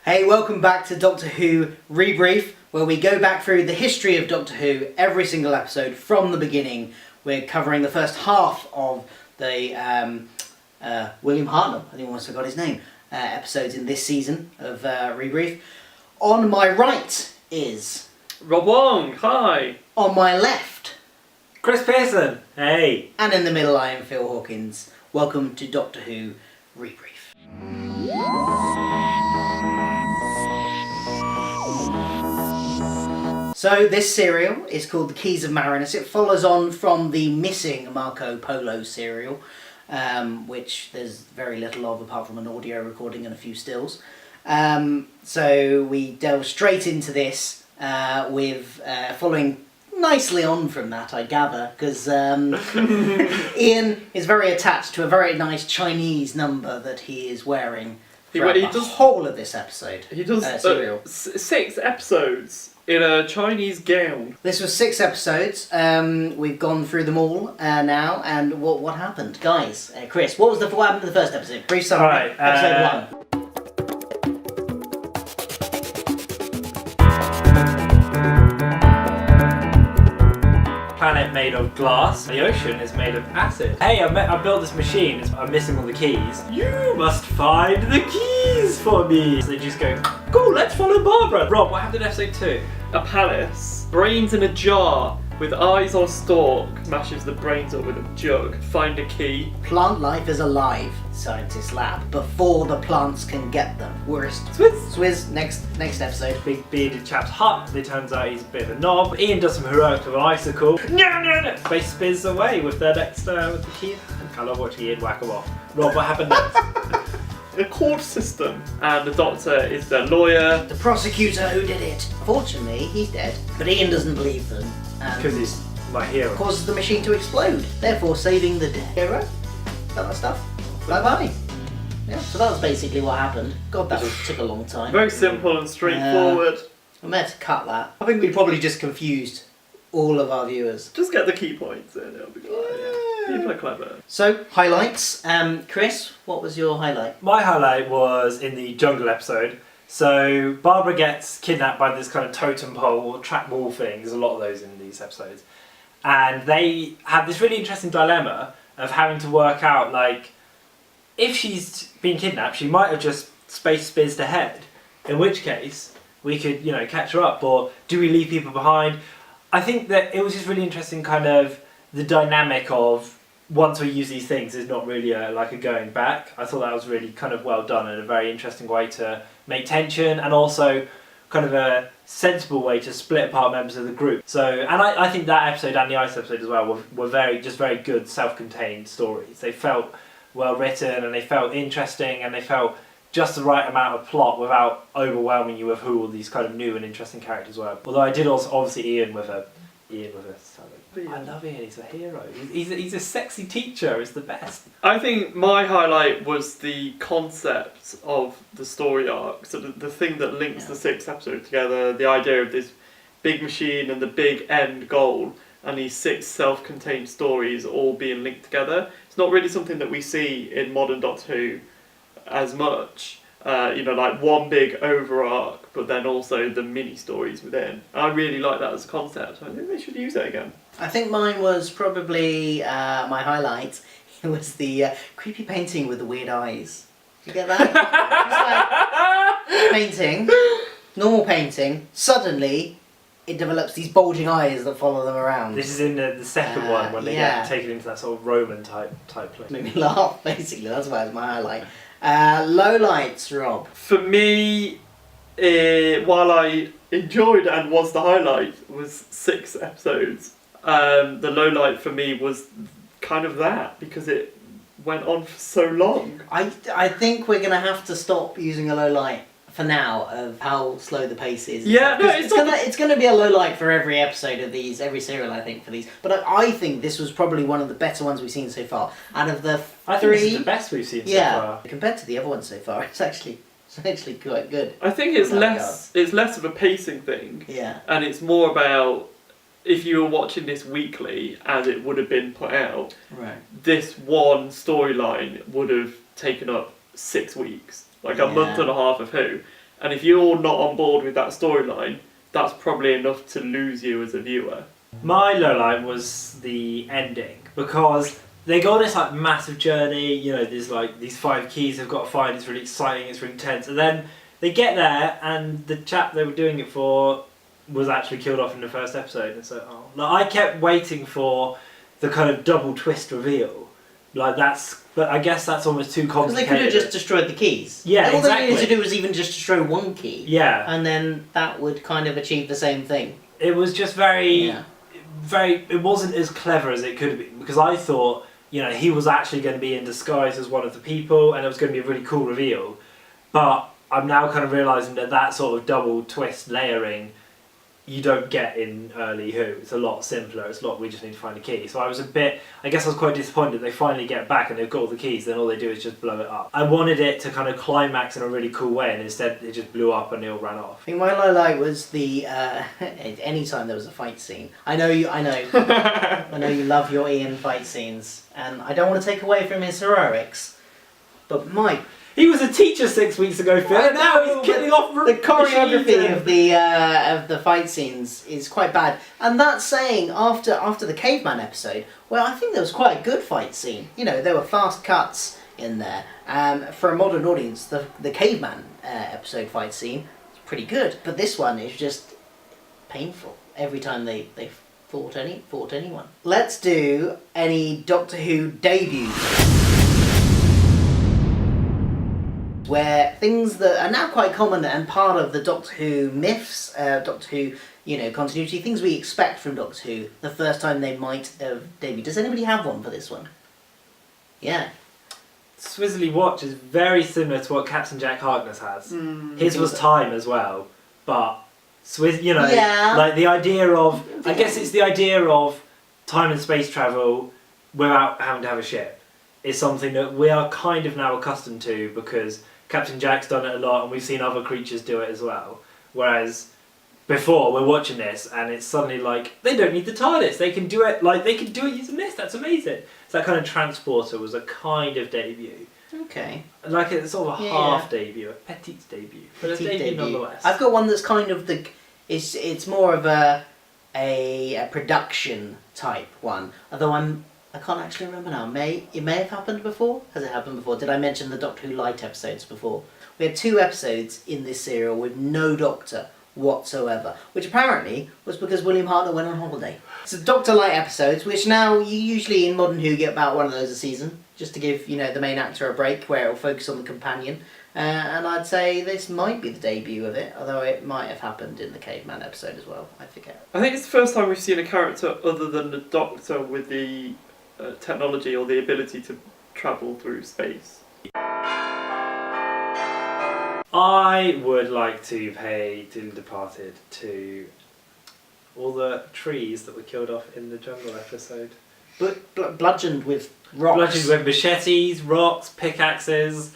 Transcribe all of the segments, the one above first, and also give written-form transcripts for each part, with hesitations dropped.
Hey, welcome back to Doctor Who Debrief, where we go back through the history of Doctor Who every single episode from the beginning. We're covering the first half of the William Hartnell, I think I almost forgot his name, episodes in this season of Debrief. On my right is... Rob Wong, hi! On my left... Chris Pearson, hey! And in the middle I am Phil Hawkins. Welcome to Doctor Who Debrief. So this serial is called The Keys of Marinus. It follows on from the missing Marco Polo serial, which there's very little of apart from an audio recording and a few stills. So we delve straight into this with following nicely on from that, I gather, because Ian is very attached to a very nice Chinese number that he is wearing throughout the whole of this episode. He does serial. 6 episodes in a Chinese gown. This was 6 episodes. We've gone through them all now, and what happened, guys? Chris, what happened in the first episode? Brief summary. Right, episode 1. Planet made of glass. The ocean is made of acid. Hey, I built this machine. I'm missing all the keys. You must find the keys for me. So they just go, cool, let's follow Barbara. Rob, what happened in episode 2? A palace, brains in a jar with eyes on stalk, smashes the brains up with a jug, find a key. Plant life is alive, scientist lab, before the plants can get them. Worst. Swizz, next episode. Big bearded chap's hut. It turns out he's a bit of a knob. Ian does some heroics with an icicle. No. Space spins away with their next with the key. I love watching Ian whack them off. Rob, what happened next? A court system, and the Doctor is their lawyer. The prosecutor who did it. Fortunately, he's dead, but Ian doesn't believe them. Because he's my hero. Causes the machine to explode, therefore saving the hero. That stuff. Bye-bye. Yeah, so that was basically what happened. God, that took a long time. Very simple and straightforward. We meant to cut that. I think we probably just confused all of our viewers. Just get the key points in, it'll be good. Yeah. People are clever. So, highlights. Chris, what was your highlight? My highlight was in the jungle episode. So Barbara gets kidnapped by this kind of totem pole or track wall thing. There's a lot of those in these episodes. And they have this really interesting dilemma of having to work out, like, if she's been kidnapped, she might have just space spizzed ahead. In which case, we could, catch her up. Or do we leave people behind? I think that it was just really interesting, kind of, the dynamic of once we use these things, there's not really a going back. I thought that was really kind of well done and a very interesting way to make tension, and also kind of a sensible way to split apart members of the group. So, and I think that episode and the Ice episode as well were very good self-contained stories. They felt well written and they felt interesting and they felt just the right amount of plot without overwhelming you with who all these kind of new and interesting characters were. Although I did also obviously Ian with a I love Ian, he's a hero. He's a sexy teacher, he's the best. I think my highlight was the concept of the story arc, so the thing that links the 6 episodes together, the idea of this big machine and the big end goal, and these 6 self-contained stories all being linked together. It's not really something that we see in modern Doctor Who as much. Like one big over arc, but then also the mini stories within. I really like that as a concept. I think they should use it again. I think mine was probably my highlight. It was the creepy painting with the weird eyes. Did you get that? It's like painting, normal painting. Suddenly, it develops these bulging eyes that follow them around. This is in the second one when they get taken into that sort of Roman type place. Made me laugh. Basically, that's why it's my highlight. Low lights, Rob. For me, while I enjoyed and was the highlight, was 6 episodes. The low light for me was kind of that, because it went on for so long. I think we're going to have to stop using a low light for now of how slow the pace is. Yeah, no, it's going to be a low light for every episode of these, every serial I think for these. But I think this was probably one of the better ones we've seen so far. Out of the 3, I think this is the best we've seen so far. Compared to the other ones so far, it's actually quite good. I think it's less of a pacing thing. Yeah. And it's more about, if you were watching this weekly as it would have been put out, right, this one storyline would have taken up 6 weeks. Like a month and a half of Who. And if you're not on board with that storyline, that's probably enough to lose you as a viewer. My lowlight was the ending, because they go on this like massive journey, you know, there's like these 5 keys they've got to find, it's really exciting, it's really intense, and then they get there and the chap they were doing it for was actually killed off in the first episode, and so like, I kept waiting for the kind of double twist reveal. Like but I guess that's almost too Because complicated. they could have just destroyed the keys. Yeah, All exactly. they needed to do was even just destroy one key. Yeah. And then that would kind of achieve the same thing. It was just it wasn't as clever as it could have been, because I thought, you know, he was actually going to be in disguise as one of the people and it was going to be a really cool reveal. But I'm now kind of realising that sort of double twist layering you don't get in early Who. It's a lot simpler. It's we just need to find a key. So I was quite disappointed they finally get back and they've got all the keys, then all they do is just blow it up. I wanted it to kind of climax in a really cool way, and instead it just blew up and they all ran off. I think my low light was the anytime there was a fight scene. I know you love your Ian fight scenes, and I don't want to take away from his heroics, but he was a teacher 6 weeks ago, Phil, and now he's killing off the choreography of the fight scenes is quite bad. And that's saying after the caveman episode, well, I think there was quite a good fight scene. You know, there were fast cuts in there. For a modern audience, the caveman episode fight scene is pretty good, but this one is just painful every time they fought anyone. Let's do any Doctor Who debuts, where things that are now quite common and part of the Doctor Who myths, Doctor Who, continuity, things we expect from Doctor Who, the first time they might have debuted. Does anybody have one for this one? Yeah. Swizzly Watch is very similar to what Captain Jack Harkness has. His was time as well, but like the idea of, I guess it's the idea of time and space travel without having to have a ship is something that we are kind of now accustomed to, because Captain Jack's done it a lot and we've seen other creatures do it as well. Whereas before, we're watching this and it's suddenly like, they don't need the TARDIS, they can do it using this, that's amazing. So that kind of transporter was a kind of debut. Okay. Like it's sort of a half debut, a petite debut. But a debut nonetheless. I've got one that's kind of it's more of a production type one. Although I can't actually remember now. It may have happened before? Has it happened before? Did I mention the Doctor Who Light episodes before? We had 2 episodes in this serial with no Doctor whatsoever, which apparently was because William Hartnell went on holiday. So Doctor Light episodes, which now you usually in Modern Who get about one of those a season, just to give the main actor a break, where it'll focus on the companion. And I'd say this might be the debut of it, although it might have happened in the Caveman episode as well. I forget. I think it's the first time we've seen a character other than the Doctor with the technology or the ability to travel through space. I would like to pay Dearly Departed to all the trees that were killed off in the jungle episode. Bludgeoned with rocks. Bludgeoned with machetes, rocks, pickaxes.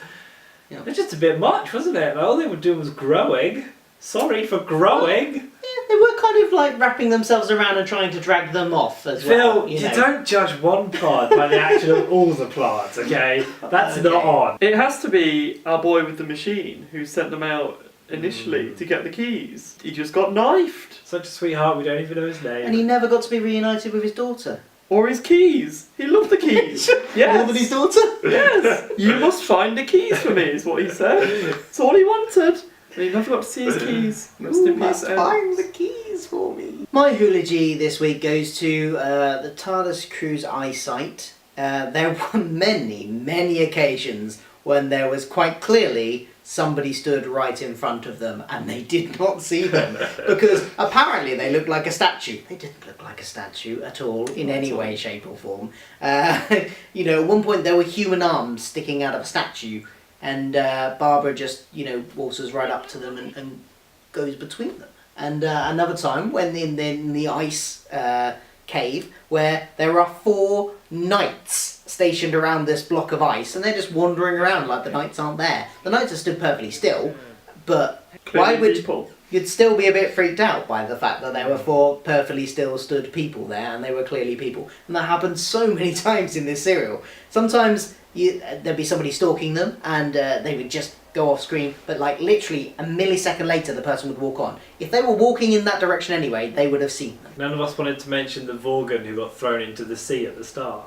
Yeah. It was just a bit much, wasn't it? Like, all they were doing was growing. Sorry for growing. Yeah, they were kind of like wrapping themselves around and trying to drag them off as well. Phil, you don't judge one plant by the action of all the plants, okay? That's not on. It has to be our boy with the machine who sent them out initially to get the keys. He just got knifed. Such a sweetheart, we don't even know his name. And he never got to be reunited with his daughter. Or his keys. He loved the keys. Yes. More than his daughter? Yes. You must find the keys for me, is what he said. That's all he wanted. And he never got to see his keys. Rest in peace. Find the keys for me. My eulogy this week goes to the TARDIS crew's eyesight. There were many occasions when there was quite clearly somebody stood right in front of them and they did not see them, because apparently they looked like a statue. They didn't look like a statue at all in any way, shape or form. At one point there were human arms sticking out of a statue, and Barbara just waltzes right up to them and goes between them. And another time when in the ice cave, where there are 4 knights stationed around this block of ice, and they're just wandering around like the knights aren't there. The knights are stood perfectly still, but Clearly why would people. You'd still be a bit freaked out by the fact that there were 4 perfectly still stood people there, and they were clearly people. And that happens so many times in this serial. Sometimes there'd be somebody stalking them, and they would just go off screen, but like literally a millisecond later the person would walk on. If they were walking in that direction anyway, they would have seen them. None of us wanted to mention the Vorgan who got thrown into the sea at the start.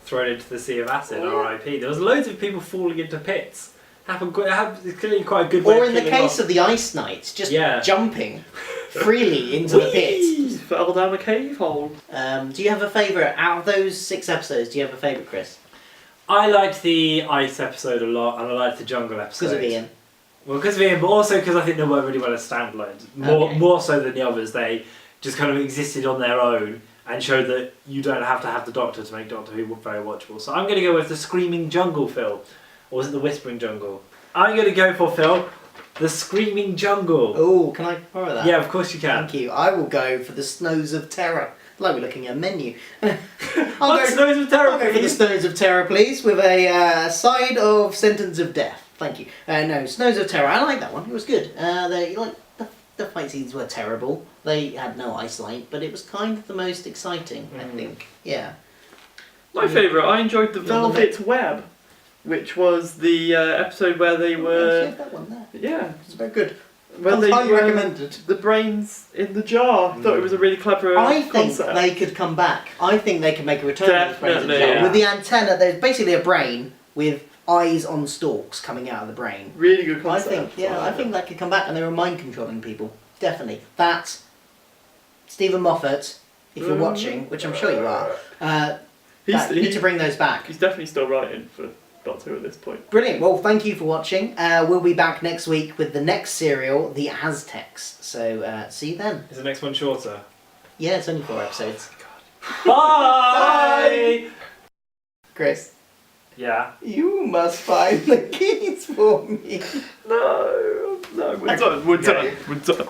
Thrown into the sea of acid, R.I.P. There was loads of people falling into pits. It's clearly quite a good way Or of in the killing case off. of the Ice Knights, just Yeah. jumping freely into the pit. Whee! Fell down a cave hole. Do you have a favourite out of those 6 episodes? Do you have a favourite, Chris? I liked the ice episode a lot, and I liked the jungle episode. Because of Ian. Well, because of Ian, but also because I think they worked really well as standalones. More so than the others. They just kind of existed on their own and showed that you don't have to have the Doctor to make Doctor Who very watchable. So I'm going to go with the Screaming Jungle, Phil. Or was it the Whispering Jungle? I'm going to go for, Phil, the Screaming Jungle. Oh, can I borrow that? Yeah, of course you can. Thank you. I will go for the Snows of Terror. Like we're looking at a menu. What Snows of Terror, I'll go for the please? Snows of Terror, please, with a side of Sentence of Death. Thank you. No, Snows of Terror. I like that one. It was good. The fight scenes were terrible. They had no eyesight, but it was kind of the most exciting, I think. Yeah. My favourite, I enjoyed the You're the Velvet Web, which was the episode where they were. Yeah, that one there. Yeah, It's very good. where they Highly were recommended. the brains in the jar. I thought it was a really clever I think concept. they could come back. I think they could make a return of the brains in the Definitely, jar. yeah. With the antenna, there's basically a brain with eyes on stalks coming out of the brain. Really good concept. I think that could come back, and they were mind controlling people. Definitely. That's Stephen Moffat, if you're watching, which I'm sure you are. You need to bring those back. He's definitely still writing for Doctor Who at this point. Brilliant. Well, thank you for watching. We'll be back next week with the next serial, The Aztecs. So see you then. Is the next one shorter? Yeah, it's only 4 episodes. Bye! Chris, Yeah. you must find the keys for me. No, we're done. We're done.